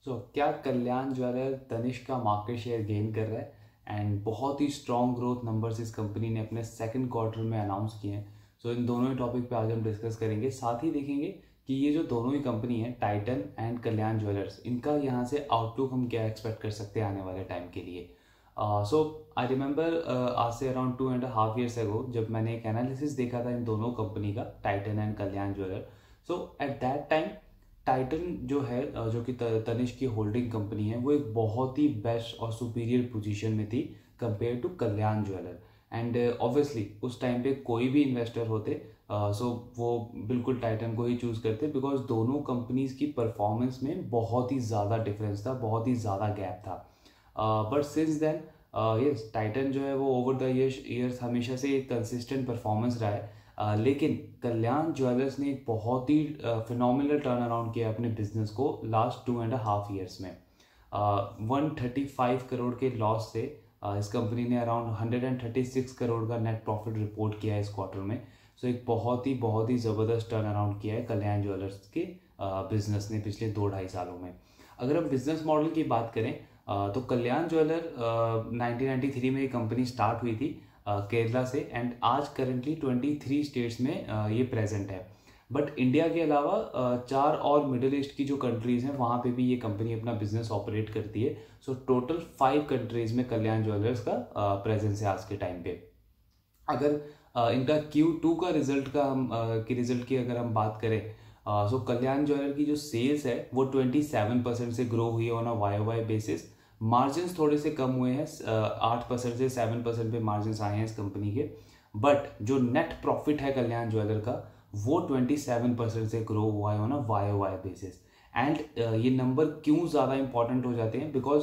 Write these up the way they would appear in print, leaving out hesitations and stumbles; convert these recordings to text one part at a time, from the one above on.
क्या कल्याण ज्वेलर तनिष्क का market share gain कर रहा है एंड बहुत ही स्ट्रॉन्ग ग्रोथ नंबर्स इस कंपनी ने अपने सेकंड क्वार्टर में अनाउंस किए हैं। इन दोनों ही टॉपिक पे आज हम डिस्कस करेंगे, साथ ही देखेंगे कि ये जो दोनों ही कंपनी है टाइटन एंड कल्याण ज्वेलर्स, इनका यहाँ से आउटलुक हम क्या एक्सपेक्ट कर सकते हैं आने वाले टाइम के लिए। आई रिमेंबर आज से अराउंड 2.5 years अगो जब मैंने एक एनालिसिस देखा था इन दोनों कंपनी का, Titan and Kalyan jeweller. At that time Titan जो है जो कि तनिष्क की होल्डिंग कंपनी है, वो एक बहुत ही बेस्ट और सुपीरियर पोजीशन में थी compare to Kalyan jeweller. And obviously उस टाइम पे कोई भी इन्वेस्टर होते वो बिल्कुल टाइटन को ही चूज़ करते, बिकॉज दोनों कंपनीज की परफॉर्मेंस में बहुत ही ज़्यादा डिफरेंस था, बहुत ही ज़्यादा गैप था। But since then yes, Titan जो है वो ओवर द ईयर्स हमेशा से एक कंसिस्टेंट परफॉर्मेंस रहा है। लेकिन कल्याण ज्वेलर्स ने एक बहुत ही फिनोमिनल टर्न अराउंड किया अपने बिजनेस को लास्ट 2.5 years में। 135 करोड़ के लॉस से इस कंपनी ने अराउंड 136 करोड़ का नेट प्रॉफिट रिपोर्ट किया है इस क्वार्टर में। एक बहुत ही ज़बरदस्त टर्न अराउंड किया है कल्याण ज्वेलर्स के बिजनेस ने पिछले 2-2.5 सालों में। अगर हम बिजनेस मॉडल की बात करें तो कल्याण ज्वेलर 1993 में ये कंपनी स्टार्ट हुई थी केरला से, एंड आज करेंटली 23 स्टेट्स में ये प्रेजेंट है। बट इंडिया के अलावा 4 और मिडिल ईस्ट की जो कंट्रीज़ हैं वहाँ पे भी ये कंपनी अपना बिजनेस ऑपरेट करती है। टोटल 5 कंट्रीज़ में कल्याण ज्वेलर्स का प्रेजेंस है आज के टाइम पे। अगर इनका Q2 का रिजल्ट की अगर हम बात करें, कल्याण ज्वेलर की जो सेल्स है वो 27% से ग्रो हुई है on a YOY basis. Margin थोड़े से कम हुए हैं, 8% से 7% पे मार्जिन आए हैं इस कंपनी के। बट जो नेट प्रॉफिट है कल्याण ज्वेलर का वो 27% से ग्रो हुआ है on a YOY basis. And ये नंबर क्यों ज़्यादा इंपॉर्टेंट हो जाते हैं, बिकॉज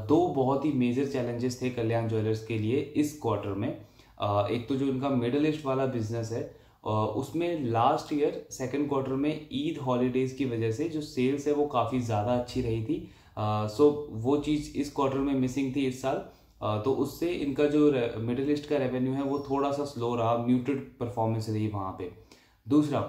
दो बहुत ही मेजर चैलेंजेस थे कल्याण ज्वेलर्स के लिए इस क्वार्टर में। एक तो जो इनका मिडल ईस्ट वाला बिजनेस है, उसमें लास्ट ईयर सेकेंड क्वार्टर में ईद हॉलीडेज की वजह से जो सेल्स है वो काफ़ी ज़्यादा अच्छी रही थी। वो चीज़ इस क्वार्टर में मिसिंग थी इस साल। तो उससे इनका जो मिडिल ईस्ट का रेवेन्यू है वो थोड़ा सा स्लो रहा, म्यूटेड परफॉर्मेंस रही वहाँ पे। दूसरा,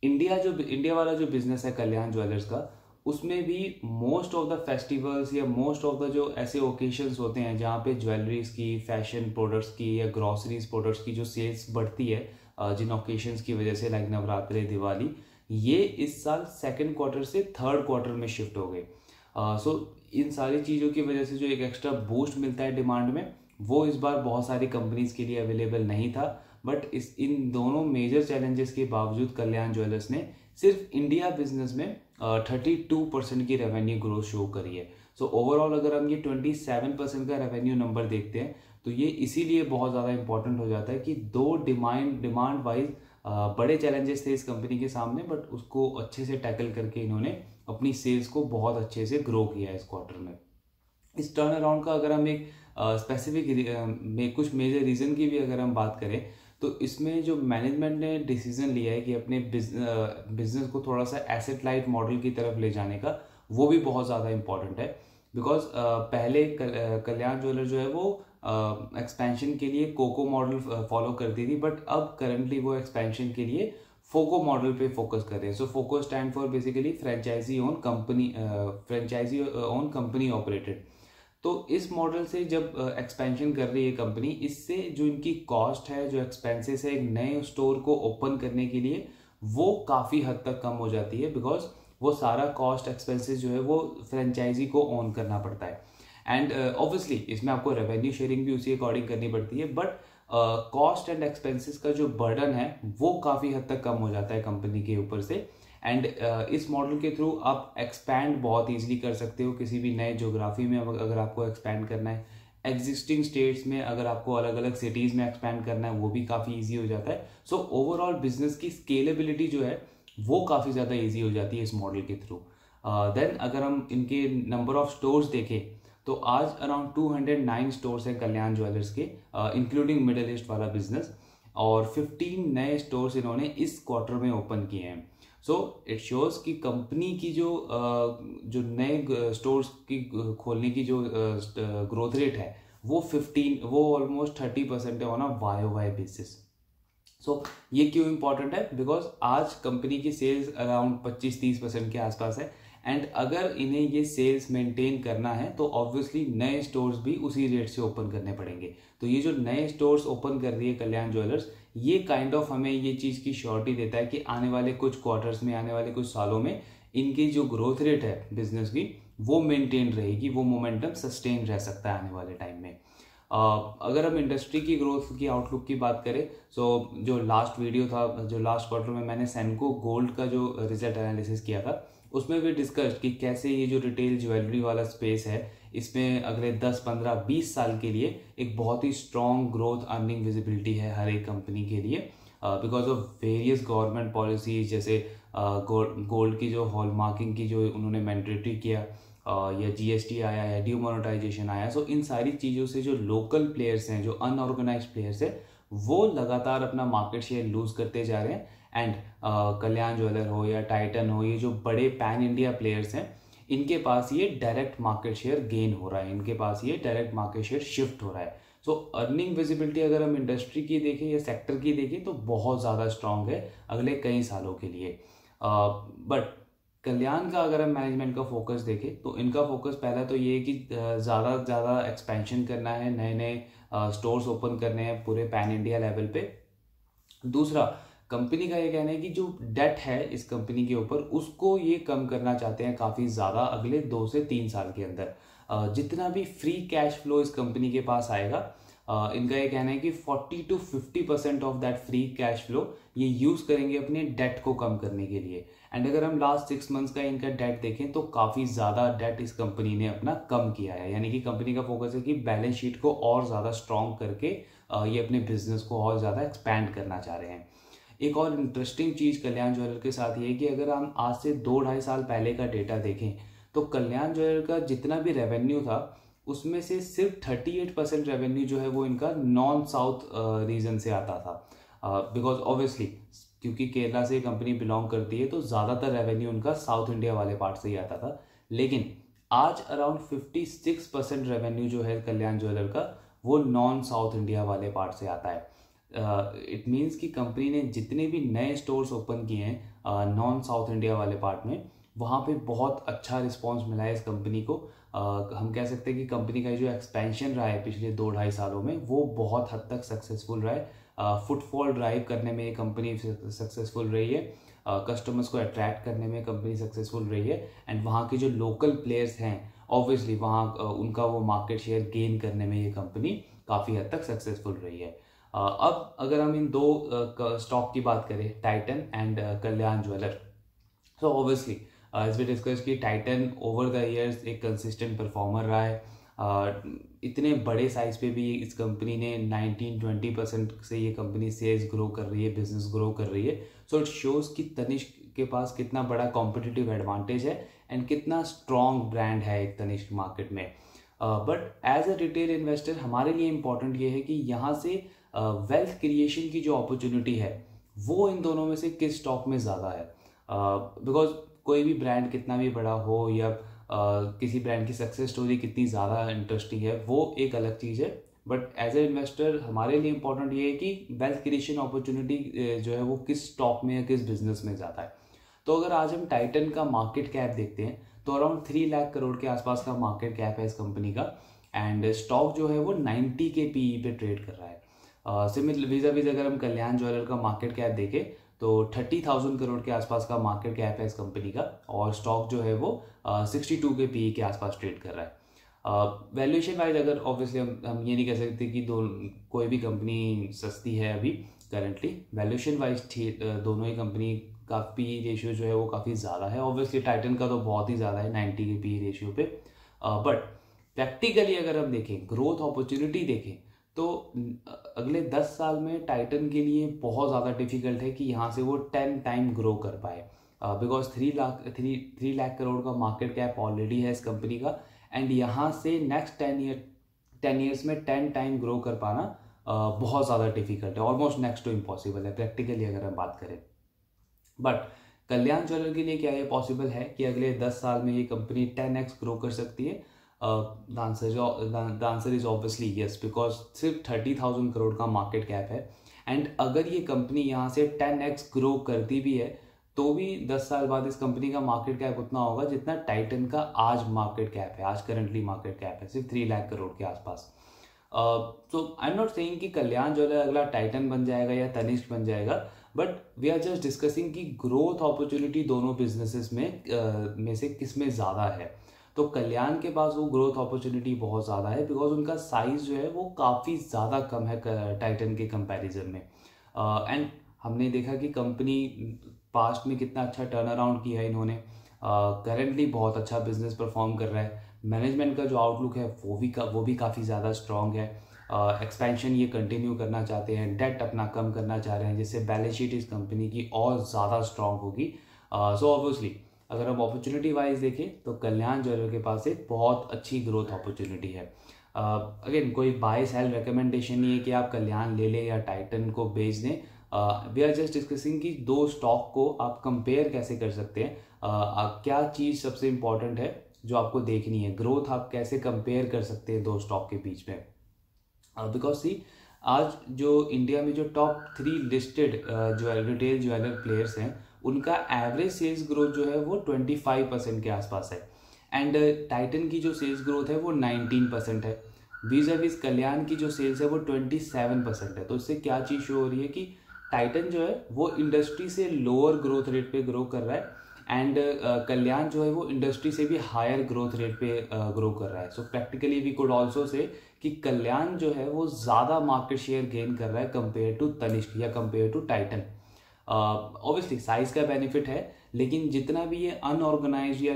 इंडिया वाला जो बिजनेस है कल्याण ज्वेलर्स का, उसमें भी मोस्ट ऑफ द फेस्टिवल्स या मोस्ट ऑफ द जो ऐसे ओकेशंस होते हैं जहाँ पे ज्वेलरीज की, फैशन प्रोडक्ट्स की या ग्रॉसरीज प्रोडक्ट्स की जो सेल्स बढ़ती है जिन ओकेशंस की वजह से, लाइक नवरात्रे, दिवाली, ये इस साल सेकेंड क्वार्टर से थर्ड क्वार्टर में शिफ्ट हो गए। इन सारी चीज़ों की वजह से जो एक एक्स्ट्रा बूस्ट मिलता है डिमांड में, वो इस बार बहुत सारी कंपनीज के लिए अवेलेबल नहीं था। बट इन दोनों मेजर चैलेंजेस के बावजूद कल्याण ज्वेलर्स ने सिर्फ इंडिया बिजनेस में 32% की रेवेन्यू ग्रोथ शो करी है। ओवरऑल अगर हम ये 27% का रेवेन्यू नंबर देखते हैं तो ये इसीलिए बहुत ज़्यादा इंपॉर्टेंट हो जाता है कि दो डिमांड वाइज बड़े चैलेंजेस थे इस कंपनी के सामने, बट उसको अच्छे से टैकल करके इन्होंने अपनी सेल्स को बहुत अच्छे से ग्रो किया है इस क्वार्टर में। इस टर्न अराउंड का अगर हम एक स्पेसिफिक कुछ मेजर रीज़न की भी अगर हम बात करें तो इसमें जो मैनेजमेंट ने डिसीजन लिया है कि अपने बिजनेस को थोड़ा सा एसेट लाइट मॉडल की तरफ ले जाने का, वो भी बहुत ज़्यादा इंपॉर्टेंट है। बिकॉज पहले कल्याण ज्वेलर जो है वो एक्सपेंशन के लिए कोको मॉडल फॉलो करती थी, बट अब करंटली वो एक्सपेंशन के लिए फोको मॉडल पे फोकस कर रहे हैं। FOCO stand for basically franchise own company operated. तो इस मॉडल से जब एक्सपेंशन कर रही है कंपनी, इससे जो इनकी कॉस्ट है, जो एक्सपेंसेस है एक नए स्टोर को ओपन करने के लिए, वो काफ़ी हद तक कम हो जाती है, बिकॉज वो सारा कॉस्ट एक्सपेंसेस जो है वो फ्रेंचाइजी को ओन करना पड़ता है। एंड ऑब्वियसली इसमें आपको रेवेन्यू शेयरिंग भी उसी अकॉर्डिंग करनी पड़ती है, बट कॉस्ट एंड एक्सपेंसेस का जो बर्डन है वो काफ़ी हद तक कम हो जाता है कंपनी के ऊपर से। एंड इस मॉडल के थ्रू आप एक्सपैंड बहुत ईजिली कर सकते हो किसी भी नए ज्योग्राफी में। अगर आपको एक्सपैंड करना है, एग्जिस्टिंग स्टेट्स में अगर आपको अलग अलग सिटीज़ में एक्सपैंड करना है, वो भी काफ़ी ईजी हो जाता है। ओवरऑल बिजनेस की स्केलेबिलिटी जो है वो काफ़ी ज़्यादा ईजी हो जाती है इस मॉडल के थ्रू। देन अगर हम इनके नंबर ऑफ स्टोर्स देखें तो आज अराउंड 209 स्टोर्स हैं कल्याण ज्वेलर्स के, इंक्लूडिंग मिडिल ईस्ट वाला बिजनेस, और 15 नए स्टोर्स इन्होंने इस क्वार्टर में ओपन किए हैं। इट शोज कि कंपनी की जो नए स्टोर्स की खोलने की जो ग्रोथ रेट है वो ऑलमोस्ट 30% है ऑन अ YOY बेसिस। ये क्यों इंपॉर्टेंट है, बिकॉज आज कंपनी की सेल्स अराउंड 25-30% के आसपास है, एंड अगर इन्हें ये सेल्स मेंटेन करना है तो ऑब्वियसली नए स्टोर्स भी उसी रेट से ओपन करने पड़ेंगे। तो ये जो नए स्टोर्स ओपन कर रही है कल्याण ज्वेलर्स, ये काइंड ऑफ हमें ये चीज़ की श्योरिटी देता है कि आने वाले कुछ क्वार्टर्स में, आने वाले कुछ सालों में इनकी जो ग्रोथ रेट है बिजनेस की वो मेंटेन रहेगी, वो मोमेंटम सस्टेन रह सकता है आने वाले टाइम में। अगर हम इंडस्ट्री की ग्रोथ की आउटलुक की बात करें, सो जो लास्ट वीडियो था, जो लास्ट क्वार्टर में मैंने सेंको गोल्ड का जो रिजल्ट एनालिसिस किया था, उसमें भी डिस्कस कि कैसे ये जो रिटेल ज्वेलरी वाला स्पेस है इसमें अगले 10, 15, 20 साल के लिए एक बहुत ही स्ट्रॉन्ग ग्रोथ अर्निंग विजिबिलिटी है हर एक कंपनी के लिए, because of various government policies, जैसे गोल्ड की जो हॉलमार्किंग की जो उन्होंने मैंडेटरी किया, या जीएसटी आया या डीमोनेटाइजेशन आया। सो इन सारी चीज़ों से जो लोकल प्लेयर्स हैं, जो अनऑर्गेनाइज्ड प्लेयर्स हैं, वो लगातार अपना मार्केट शेयर लूज करते जा रहे हैं। एंड कल्याण ज्वेलर हो या टाइटन हो, ये जो बड़े पैन इंडिया प्लेयर्स हैं, इनके पास ये डायरेक्ट मार्केट शेयर गेन हो रहा है, इनके पास ये डायरेक्ट मार्केट शेयर शिफ्ट हो रहा है। सो अर्निंग विजिबिलिटी अगर हम इंडस्ट्री की देखें या सेक्टर की देखें तो बहुत ज़्यादा स्ट्रांग है अगले कई सालों के लिए। बट कल्याण का अगर हम मैनेजमेंट का फोकस देखें तो इनका फोकस पहला तो ये है कि ज़्यादा से ज़्यादा एक्सपेंशन करना है, नए नए स्टोर्स ओपन करने हैं पूरे पैन इंडिया लेवल पे। दूसरा, कंपनी का ये कहना है कि जो डेट है इस कंपनी के ऊपर उसको ये कम करना चाहते हैं काफ़ी ज़्यादा अगले 2 से 3 साल के अंदर। जितना भी फ्री कैश फ्लो इस कंपनी के पास आएगा, इनका ये कहना है कि 40 to 50% of that free cash flow ये यूज़ करेंगे अपने डेट को कम करने के लिए। एंड अगर हम लास्ट 6 मंथ्स का इनका डेट देखें तो काफ़ी ज़्यादा डेट इस कंपनी ने अपना कम किया है, यानी कि कंपनी का फोकस है कि बैलेंस शीट को और ज़्यादा स्ट्रॉन्ग करके ये अपने बिजनेस को और ज़्यादा एक्सपैंड करना चाह रहे हैं। एक और इंटरेस्टिंग चीज़ कल्याण ज्वेलर के साथ ये है कि अगर हम आज से 2-2.5 साल पहले का डेटा देखें तो कल्याण ज्वेलर का जितना भी रेवेन्यू था उसमें से सिर्फ 38% रेवेन्यू जो है वो इनका नॉन साउथ रीजन से आता था, बिकॉज ऑब्वियसली क्योंकि केरला से कंपनी बिलोंग करती है तो ज़्यादातर रेवेन्यू उनका साउथ इंडिया वाले पार्ट से ही आता था। लेकिन आज अराउंड 56% रेवेन्यू जो है कल्याण ज्वेलर का वो नॉन साउथ इंडिया वाले पार्ट से आता है। इट मीन्स कि कंपनी ने जितने भी नए स्टोर्स ओपन किए हैं नॉन साउथ इंडिया वाले पार्ट में, वहाँ पे बहुत अच्छा रिस्पांस मिला है इस कंपनी को। हम कह सकते हैं कि कंपनी का जो एक्सपेंशन रहा है पिछले 2-2.5 सालों में वो बहुत हद तक सक्सेसफुल रहा है। फुटफॉल ड्राइव करने में ये कंपनी सक्सेसफुल रही है, कस्टमर्स को अट्रैक्ट करने में कंपनी सक्सेसफुल रही है, एंड वहाँ के जो लोकल प्लेयर्स हैं ऑब्वियसली वहाँ उनका वो मार्केट शेयर गेन करने में ये कंपनी काफ़ी हद तक सक्सेसफुल रही है। अब अगर हम इन दो स्टॉक की बात करें, टाइटन एंड कल्याण ज्वेलर, तो ऑब्वियसली एज वी डिस्कस की टाइटन ओवर द ईयर्स एक कंसिस्टेंट परफॉर्मर रहा है। इतने बड़े साइज पे भी इस कंपनी ने 19-20% से ये कंपनी सेल्स ग्रो कर रही है, बिजनेस ग्रो कर रही है। सो इट शोज कि तनिष्क के पास कितना बड़ा कॉम्पिटिटिव एडवांटेज है एंड कितना स्ट्रॉन्ग ब्रांड है एक तनिष्क मार्केट में। But as a retail investor हमारे लिए इम्पॉर्टेंट ये है कि यहाँ से वेल्थ क्रिएशन की जो अपॉर्चुनिटी है वो इन दोनों में से किस स्टॉक में ज़्यादा है। बिकॉज कोई भी ब्रांड कितना भी बड़ा हो या किसी ब्रांड की सक्सेस स्टोरी कितनी ज़्यादा इंटरेस्टिंग है वो एक अलग चीज़ है, बट एज ए इन्वेस्टर हमारे लिए इम्पोर्टेंट ये है कि वेल्थ क्रिएशन अपॉर्चुनिटी जो है वो किस स्टॉक में या किस बिजनेस में ज़्यादा है। तो अगर आज हम टाइटन का मार्केट कैप देखते हैं तो अराउंड 3 लाख करोड़ के आसपास का मार्केट कैप है इस कंपनी का, एंड स्टॉक जो है वो 90 के पीई पे ट्रेड कर रहा है। सिमिलर वीजा अगर हम कल्याण ज्वेलर का मार्केट कैप देखें तो 30,000 करोड़ के आसपास का मार्केट कैप है इस कंपनी का, और स्टॉक जो है वो 62 के पीई के आसपास ट्रेड कर रहा है। वैल्यूएशन वाइज अगर ऑब्वियसली हम ये नहीं कह सकते कि कोई भी कंपनी सस्ती है अभी करंटली, वैल्यूएशन वाइज दोनों ही कंपनी का पी रेशियो जो है वो काफ़ी ज़्यादा है। ऑब्वियसली टाइटन का तो बहुत ही ज़्यादा है 90 के पी रेशियो पे, बट प्रैक्टिकली अगर हम देखें, ग्रोथ अपॉर्चुनिटी देखें तो अगले 10 साल में टाइटन के लिए बहुत ज़्यादा डिफिकल्ट है कि यहाँ से वो 10 टाइम ग्रो कर पाए, बिकॉज 3 लाख करोड़ का मार्केट कैप ऑलरेडी है इस कंपनी का, एंड यहाँ से नेक्स्ट 10 ईयर्स में 10 टाइम ग्रो कर पाना बहुत ज़्यादा डिफिकल्ट है, ऑलमोस्ट नेक्स्ट टू इम्पॉसिबल है प्रैक्टिकली अगर हम बात करें। बट कल्याण ज्वेलर के लिए क्या ये पॉसिबल है कि अगले 10 साल में ये कंपनी 10x ग्रो कर सकती है? The answer is obviously yes, because सिर्फ 30,000 करोड़ का मार्केट कैप है, एंड अगर ये कंपनी यहाँ से 10x ग्रो करती भी है तो भी 10 साल बाद इस कंपनी का मार्केट कैप उतना होगा जितना टाइटन का आज मार्केट कैप है, आज करंटली मार्केट कैप है सिर्फ 3 लाख करोड़ के आसपास। तो आई एम नॉट सेइंग कि कल्याण ज्वेलर अगला टाइटन बन जाएगा या तनिष्क बन जाएगा, but we are just discussing कि ग्रोथ अपॉर्चुनिटी दोनों बिजनेसेस में से किस में ज़्यादा है। तो कल्याण के पास वो ग्रोथ अपॉर्चुनिटी बहुत ज़्यादा है बिकॉज उनका साइज़ जो है वो काफ़ी ज़्यादा कम है टाइटन के कंपैरिजन में। एंड हमने देखा कि कंपनी पास्ट में कितना अच्छा टर्न अराउंड किया है इन्होंने, करेंटली बहुत अच्छा बिजनेस परफॉर्म कर रहा है। मैनेजमेंट का जो आउटलुक है वो भी काफ़ी ज़्यादा स्ट्रॉन्ग है। एक्सपेंशन ये कंटिन्यू करना चाहते हैं, डेट अपना कम करना चाह रहे हैं जिससे बैलेंस शीट इस कंपनी की और ज़्यादा स्ट्रॉन्ग होगी। सो ऑब्वियसली अगर हम अपॉर्चुनिटी वाइज देखें तो कल्याण ज्वेलर के पास एक बहुत अच्छी ग्रोथ अपॉर्चुनिटी है। अगेन कोई बाय सेल रिकमेंडेशन नहीं है कि आप कल्याण ले लें या टाइटन को बेच दें। वी आर जस्ट डिस्कसिंग कि दो स्टॉक को आप कंपेयर कैसे कर सकते हैं, क्या चीज़ सबसे इम्पॉर्टेंट है जो आपको देखनी है, ग्रोथ आप कैसे कंपेयर कर सकते हैं दो स्टॉक के बीच में। बिकॉज सी आज जो इंडिया में जो top 3 listed retail jeweller players हैं उनका एवरेज सेल्स ग्रोथ जो है वो 25% के आसपास है, एंड टाइटन की जो सेल्स ग्रोथ है वो 19% है। वीज़ कल्याण की जो सेल्स है वो 27% है। तो इससे क्या चीज़ शो हो रही है कि टाइटन जो है वो इंडस्ट्री से लोअर ग्रोथ रेट पे ग्रो कर रहा है, एंड कल्याण जो है वो इंडस्ट्री से भी हायर ग्रोथ रेट पे ग्रो कर रहा है। So practically we could also say कि कल्याण जो है वो ज़्यादा मार्केट शेयर गेन कर रहा है कंपेयर टू तनिष्क या compare to Titan. Obviously size का बेनिफिट है, लेकिन जितना भी ये अनऑर्गेनाइज या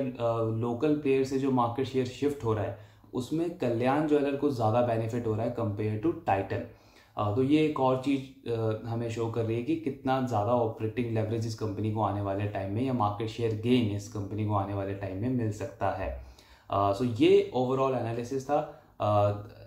लोकल प्लेयर से जो मार्केट शेयर शिफ्ट हो रहा है उसमें कल्याण ज्वेलर को ज़्यादा बेनिफिट हो रहा है कंपेयर टू टाइटन। तो ये एक और चीज़ हमें शो कर रही है कि कितना ज़्यादा ऑपरेटिंग लेवरेज इस कंपनी को आने वाले टाइम में या मार्केट शेयर गेन इस कंपनी को आने वाले टाइम में मिल सकता है। सो ये ओवरऑल एनालिसिस था।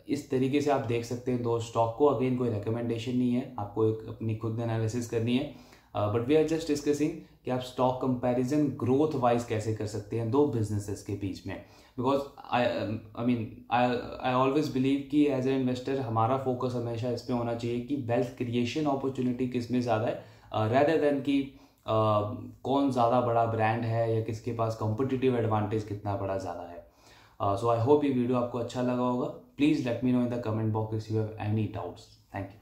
इस तरीके से आप देख सकते हैं दो स्टॉक को। अगेन कोई रिकमेंडेशन नहीं है, आपको एक अपनी खुद एनालिसिस करनी है, but we are just discussing कि आप स्टॉक कंपैरिजन ग्रोथ वाइज कैसे कर सकते हैं दो बिजनेसेस के बीच में। बिकॉज आई ऑलवेज बिलीव कि एज ए इन्वेस्टर हमारा फोकस हमेशा इस पे होना चाहिए कि वेल्थ क्रिएशन अपॉर्चुनिटी किस में ज़्यादा है रेदर देन कि कौन ज़्यादा बड़ा ब्रांड है या किसके पास कॉम्पिटिटिव एडवांटेज कितना बड़ा ज़्यादा है। सो आई होप ये वीडियो आपको अच्छा लगा होगा। Please let me know in the comment box if you have any doubts. Thank you.